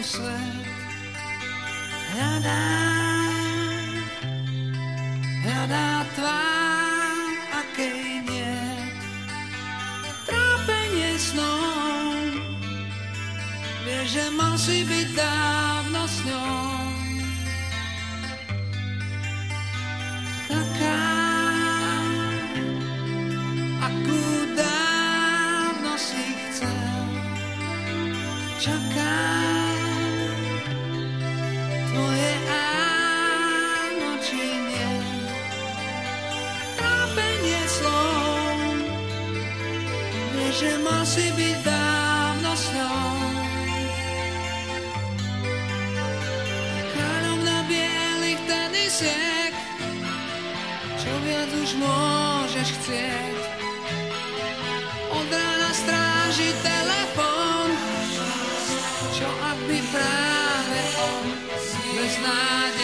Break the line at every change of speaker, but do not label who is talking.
svet. Hľadá tvár, akej niet. Trápenie snom, vieš, že mal si byť dávno s ňou. Taká, akú dávno si chcel. Čaká tvoje áno či nie. Trápenie slov, vieš, že mal si byť dávno s ňou. Kráľovna bielých tenisiek, čo viac už môžeš chcieť. Od rána stráži telefón, čo ak by práve on bez nádeje